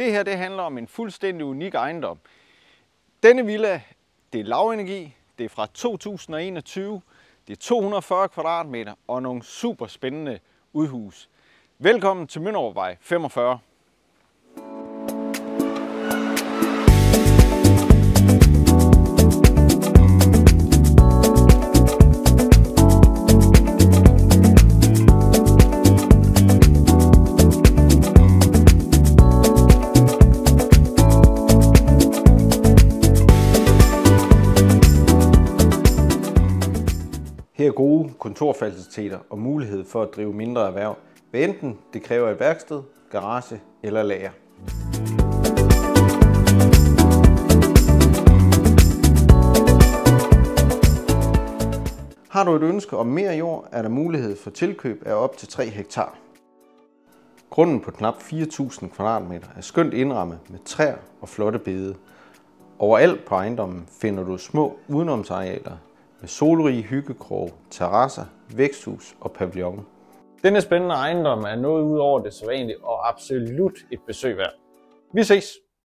Det her det handler om en fuldstændig unik ejendom. Denne villa, det er lavenergi, det er fra 2021, det er 240 kvadratmeter og nogle super spændende udhus. Velkommen til Mønderupvej 45. Her er gode kontorfaciliteter og mulighed for at drive mindre erhverv, hvad enten det kræver et værksted, garage eller lager. Har du et ønske om mere jord, er der mulighed for tilkøb af op til 3 hektar. Grunden på knap 4.000 kvadratmeter er skønt indrammet med træer og flotte bede. Overalt på ejendommen finder du små udenomsarealer med solrige hyggekroge, terrasser, væksthus og pavillon. Denne spændende ejendom er noget ud over det sædvanlige og absolut et besøg værd. Vi ses!